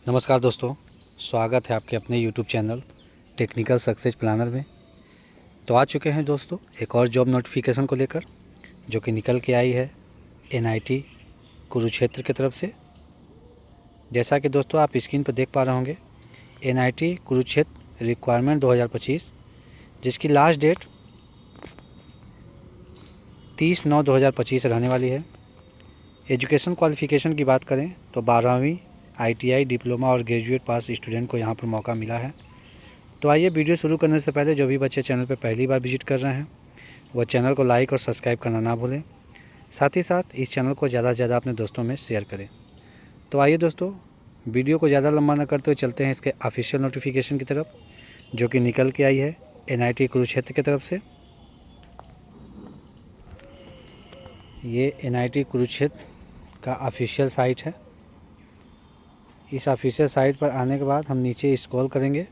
नमस्कार दोस्तों, स्वागत है आपके अपने YouTube channel technical success planner में। तो आ चुके हैं दोस्तों एक और जॉब नोटिफिकेशन को लेकर, जो कि निकल के आई है NIT कुरुक्षेत्र की तरफ से। जैसा कि दोस्तों आप स्क्रीन पर देख पा रहे होंगे, NIT कुरुक्षेत्र रिक्वायरमेंट 2025, जिसकी लास्ट डेट 30/9/2025 रहने वाली है। एजुकेशन क्वालिफ़िकेशन की बात करें तो 12वीं ITI डिप्लोमा और ग्रेजुएट पास स्टूडेंट को यहाँ पर मौका मिला है। तो आइए वीडियो शुरू करने से पहले जो भी बच्चे चैनल पर पहली बार विजिट कर रहे हैं वह चैनल को लाइक और सब्सक्राइब करना ना भूलें। साथ ही साथ इस चैनल को ज़्यादा से ज़्यादा अपने दोस्तों में शेयर करें। तो आइए दोस्तों, वीडियो को ज़्यादा लंबा न करते हुए चलते हैं इसके ऑफिशियल नोटिफिकेशन की तरफ, जो कि निकल के आई है NIT कुरुक्षेत्र की तरफ से। ये NIT कुरुक्षेत्र का ऑफिशियल साइट है। इस ऑफिशियल साइट पर आने के बाद हम नीचे स्क्रॉल करेंगे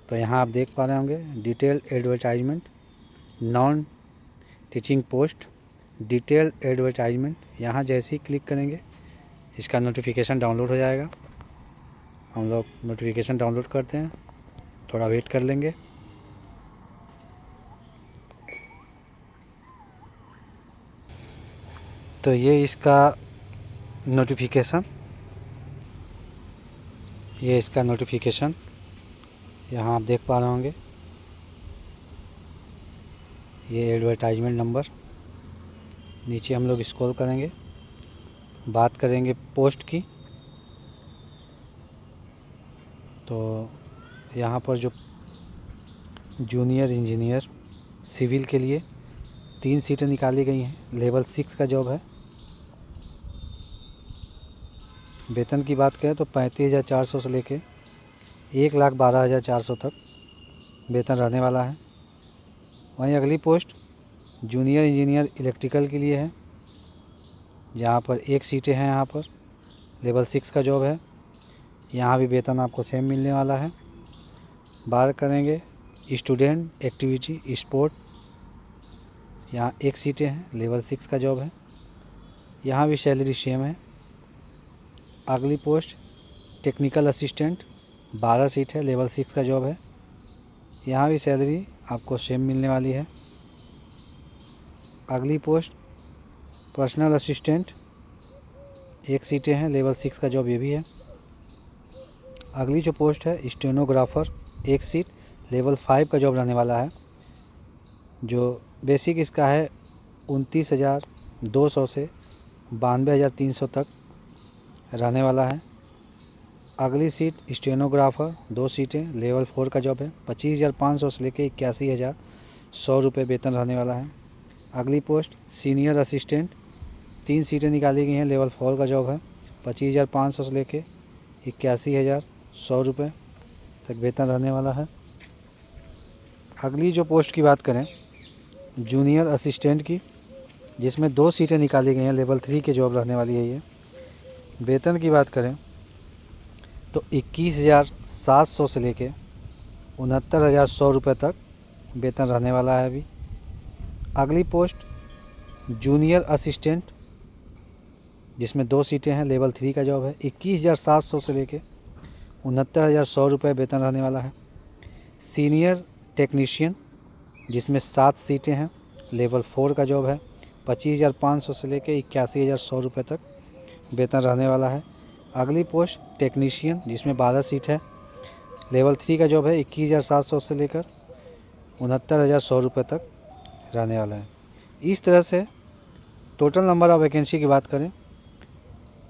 तो यहाँ आप देख पा रहे होंगे detail advertisement, non teaching post, detail advertisement. यहाँ जैसे ही क्लिक करेंगे इसका नोटिफिकेशन डाउनलोड हो जाएगा। हम लोग नोटिफिकेशन डाउनलोड करते हैं, थोड़ा वेट कर लेंगे। तो ये इसका नोटिफिकेशन यहाँ आप देख पा रहे होंगे। ये एडवर्टाइजमेंट नंबर। नीचे हम लोग स्क्रॉल करेंगे, बात करेंगे पोस्ट की। तो यहाँ पर जो जूनियर इंजीनियर सिविल के लिए 3 सीटें निकाली गई हैं। लेवल 6 का जॉब है। वेतन की बात करें तो 35,400 से लेके 1,12,400 तक वेतन रहने वाला है। वहीं अगली पोस्ट जूनियर इंजीनियर इलेक्ट्रिकल के लिए है, जहाँ पर 1 सीटें हैं। यहाँ पर लेवल 6 का जॉब है। यहाँ भी वेतन आपको सेम मिलने वाला है। बात करेंगे स्टूडेंट एक्टिविटी स्पोर्ट, यहाँ 1 सीटें हैं, लेवल 6 का जॉब है। यहाँ भी सैलरी सेम है। अगली पोस्ट टेक्निकल असिस्टेंट, 12 सीट है, लेवल 6 का जॉब है। यहाँ भी सैलरी आपको सेम मिलने वाली है। अगली पोस्ट पर्सनल असिस्टेंट, 1 सीटें हैं, लेवल 6 का जॉब ये भी है। अगली जो पोस्ट है स्टेनोग्राफर, 1 सीट, लेवल 5 का जॉब रहने वाला है। जो बेसिक इसका है 29,200 से 92,300 तक रहने वाला है। अगली सीट स्टेनोग्राफर, 2 सीटें, लेवल 4 का जॉब है। 25,500 से लेकर 81,100 रुपये वेतन रहने वाला है। अगली पोस्ट सीनियर असिस्टेंट, 3 सीटें निकाली गई हैं, लेवल 4 का जॉब है। 25,500 से लेकर 81,100 रुपये तक वेतन रहने वाला है। अगली जो पोस्ट की बात करें जूनियर असिस्टेंट की, जिसमें 2 सीटें निकाली गई हैं, लेवल 3 की जॉब रहने वाली है ये। वेतन की बात करें तो 21,700 से लेके 69,100 रुपये तक वेतन रहने वाला है अभी। अगली पोस्ट जूनियर असिस्टेंट, जिसमें 2 सीटें हैं, लेवल 3 का जॉब है। 21,700 से लेके 69,100 रुपये वेतन रहने वाला है। सीनियर टेक्नीशियन, जिसमें 7 सीटें हैं, लेवल 4 का जॉब है। 25,500 से लेके 81,100 रुपये तक वेतन रहने वाला है। अगली पोस्ट टेक्नीशियन, जिसमें 12 सीट है, लेवल 3 का जॉब है। 21,700 से लेकर 69,100 रुपये तक रहने वाला है। इस तरह से टोटल नंबर ऑफ वैकेंसी की बात करें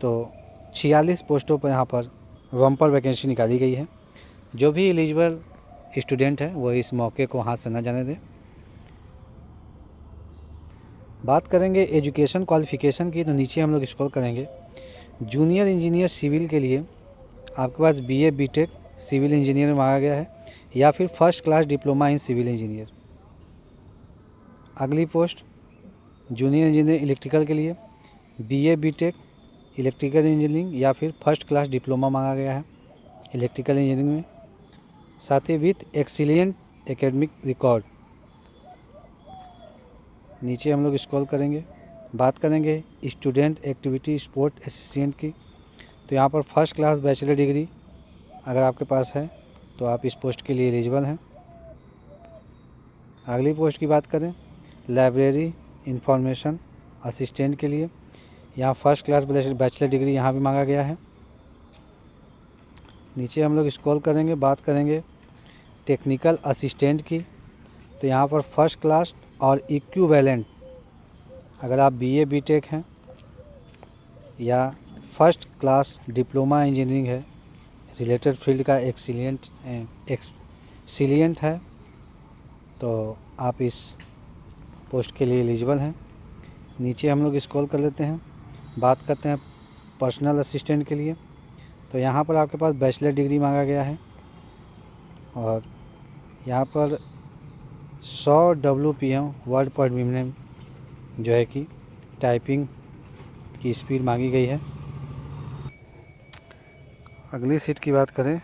तो 46 पोस्टों पर यहाँ पर बम्पर वैकेंसी निकाली गई है। जो भी एलिजिबल स्टूडेंट है वो इस मौके को हाथ से न जाने दें। बात करेंगे एजुकेशन क्वालिफ़िकेशन की, तो नीचे हम लोग स्क्रॉल करेंगे। जूनियर इंजीनियर सिविल के लिए आपके पास BA BTech सिविल इंजीनियर में मांगा गया है, या फिर first class diploma in civil engineer. अगली पोस्ट जूनियर इंजीनियर इलेक्ट्रिकल के लिए BA BTech इलेक्ट्रिकल इंजीनियरिंग या फिर फर्स्ट क्लास डिप्लोमा मांगा गया है इलेक्ट्रिकल इंजीनियरिंग में, साथ ही विथ एक्सीलेंट एकेडमिक रिकॉर्ड। नीचे हम लोग स्क्रॉल करेंगे, बात करेंगे स्टूडेंट एक्टिविटी स्पोर्ट असिस्टेंट की, तो यहाँ पर फर्स्ट क्लास बैचलर डिग्री अगर आपके पास है तो आप इस पोस्ट के लिए एलिजिबल हैं। अगली पोस्ट की बात करें लाइब्रेरी इंफॉर्मेशन असिस्टेंट के लिए, यहाँ फर्स्ट क्लास बैचलर डिग्री यहाँ भी मांगा गया है। नीचे हम लोग स्क्रॉल करेंगे, बात करेंगे टेक्निकल असिस्टेंट की, तो यहाँ पर फर्स्ट क्लास और इक्विवेलेंट अगर आप बीए बीटेक हैं या फर्स्ट क्लास डिप्लोमा इंजीनियरिंग है, रिलेटेड फील्ड का एक्सीलेंट है, तो आप इस पोस्ट के लिए एलिजिबल हैं। नीचे हम लोग स्क्रॉल कर लेते हैं, बात करते हैं पर्सनल असिस्टेंट के लिए, तो यहाँ पर आपके पास बैचलर डिग्री मांगा गया है और यहाँ पर 100 WPM वर्ड पर मिनट जो है कि टाइपिंग की स्पीड मांगी गई है। अगली सीट की बात करें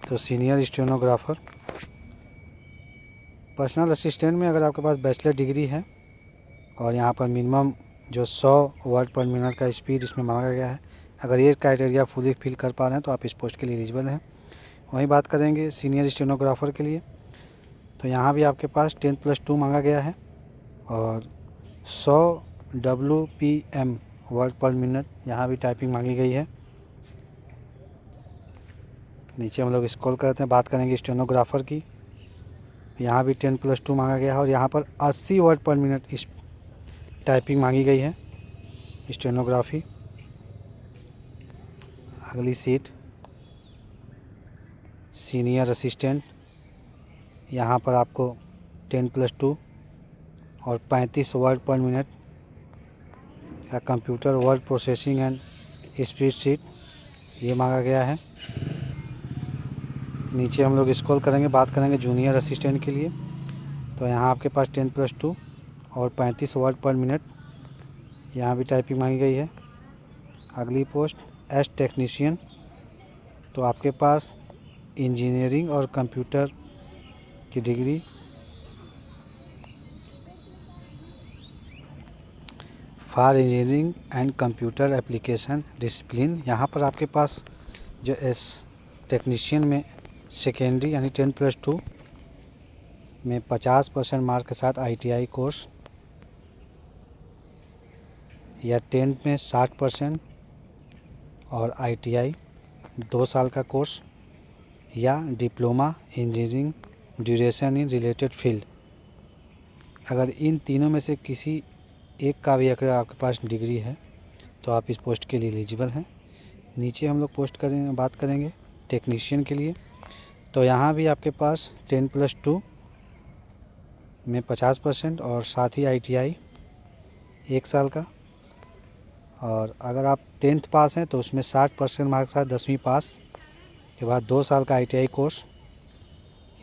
तो सीनियर स्टेनोग्राफर। पर्सनल असिस्टेंट में अगर आपके पास बैचलर डिग्री है और यहाँ पर मिनिमम जो 100 वर्ड पर मिनट का स्पीड इसमें मांगा गया है, अगर ये क्राइटेरिया फुली फिल कर पा रहे हैं तो आप इस पोस्ट के लिए एलिजिबल हैं। वहीं बात करेंगे सीनियर स्टेनोग्राफर के लिए, तो यहाँ भी आपके पास 10+2 मांगा गया है और 100 WPM वर्ड पर मिनट यहाँ भी टाइपिंग मांगी गई है। नीचे हम लोग स्क्रॉल करते हैं, बात करेंगे स्टेनोग्राफर की, यहाँ भी 10+2 मांगा गया है और यहाँ पर 80 वर्ड पर मिनट इस टाइपिंग मांगी गई है स्टेनोग्राफी। अगली सीट सीनियर असिस्टेंट, यहाँ पर आपको 10+2 और 35 वर्ड पर मिनट का computer word processing and spreadsheet ये मांगा गया है। नीचे हम लोग स्क्रॉल करेंगे, बात करेंगे जूनियर असिस्टेंट के लिए, तो यहाँ आपके पास 10+2 और 35 वर्ड पर मिनट यहाँ भी टाइपिंग मांगी गई है। अगली पोस्ट एस टेक्नीशियन, तो आपके पास इंजीनियरिंग और कंप्यूटर की degree for engineering and computer application discipline, यहाँ पर आपके पास जो एस टेक्नीशियन में सेकेंडरी यानी 10+2 में 50% मार्क के साथ ITI कोर्स या 10 में 60% और ITI 2 साल का कोर्स या diploma engineering duration in related field, अगर इन तीनों में से किसी एक का भी अगर आपके पास डिग्री है तो आप इस पोस्ट के लिए एलिजिबल हैं। नीचे हम लोग बात करेंगे टेक्नीशियन के लिए, तो यहाँ भी आपके पास 10+2 में 50% और साथ ही ITI 1 साल का, और अगर आप 10th पास हैं तो उसमें 60% मार्क्स साथ 10वीं पास के बाद 2 साल का ITI कोर्स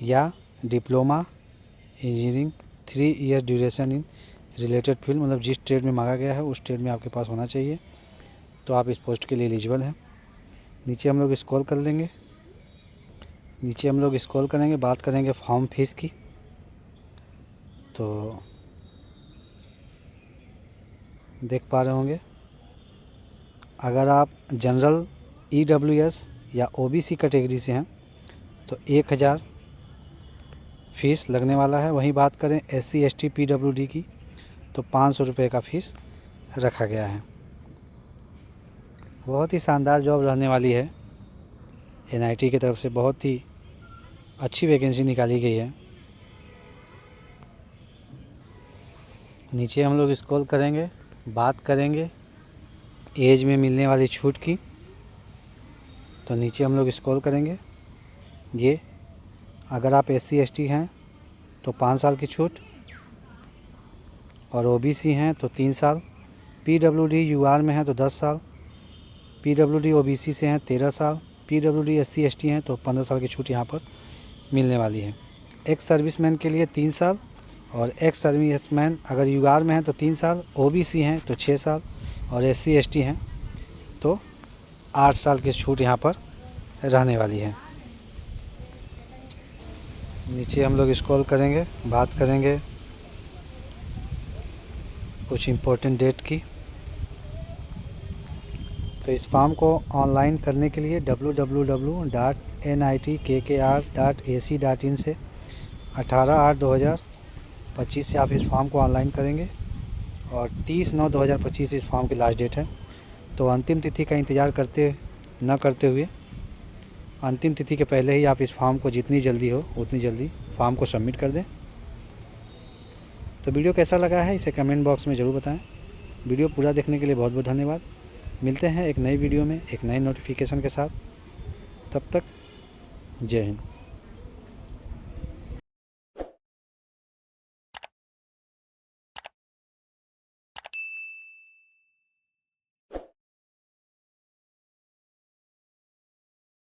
या diploma engineering 3 year duration in related field, मतलब जिस ट्रेड में मांगा गया है उस ट्रेड में आपके पास होना चाहिए, तो आप इस पोस्ट के लिए एलिजिबल हैं। नीचे हम लोग स्क्रॉल कर लेंगे, नीचे हम लोग स्क्रॉल करेंगे, बात करेंगे फॉर्म फीस की, तो देख पा रहे होंगे अगर आप जनरल EWS या OBC कैटेगरी से हैं तो 1000 फीस लगने वाला है। वहीं बात करें SC ST PWD की तो 500 रुपये का फ़ीस रखा गया है। बहुत ही शानदार जॉब रहने वाली है, NIT की तरफ से बहुत ही अच्छी वैकेंसी निकाली गई है। नीचे हम लोग स्क्रॉल करेंगे, बात करेंगे एज में मिलने वाली छूट की, तो नीचे हम लोग स्क्रॉल करेंगे, ये अगर आप SC ST हैं तो 5 साल की छूट और OBC हैं तो 3 साल, PWD UR में हैं तो 10 साल, PWD OBC से हैं 13 साल, PWD SC ST हैं तो 15 साल की छूट यहाँ पर मिलने वाली है। एक्स सर्विसमैन के लिए 3 साल और एक्स सर्विसमैन अगर UR में हैं तो 3 साल, OBC हैं तो 6 साल और SC ST हैं तो 8 साल की छूट यहाँ पर रहने वाली है। नीचे हम लोग स्क्रॉल करेंगे, बात करेंगे कुछ इम्पोर्टेंट डेट की, तो इस फॉर्म को ऑनलाइन करने के लिए www.nitkr.ac.in से 18/8/2025 से आप इस फॉर्म को ऑनलाइन करेंगे और 30/9/2025 इस फॉर्म की लास्ट डेट है। तो अंतिम तिथि का इंतज़ार न करते हुए अंतिम तिथि के पहले ही आप इस फॉर्म को जितनी जल्दी हो उतनी जल्दी फॉर्म को सबमिट कर दें। तो वीडियो कैसा लगा है इसे कमेंट बॉक्स में ज़रूर बताएं। वीडियो पूरा देखने के लिए बहुत बहुत धन्यवाद। मिलते हैं एक नई वीडियो में एक नए नोटिफिकेशन के साथ। तब तक जय हिंद।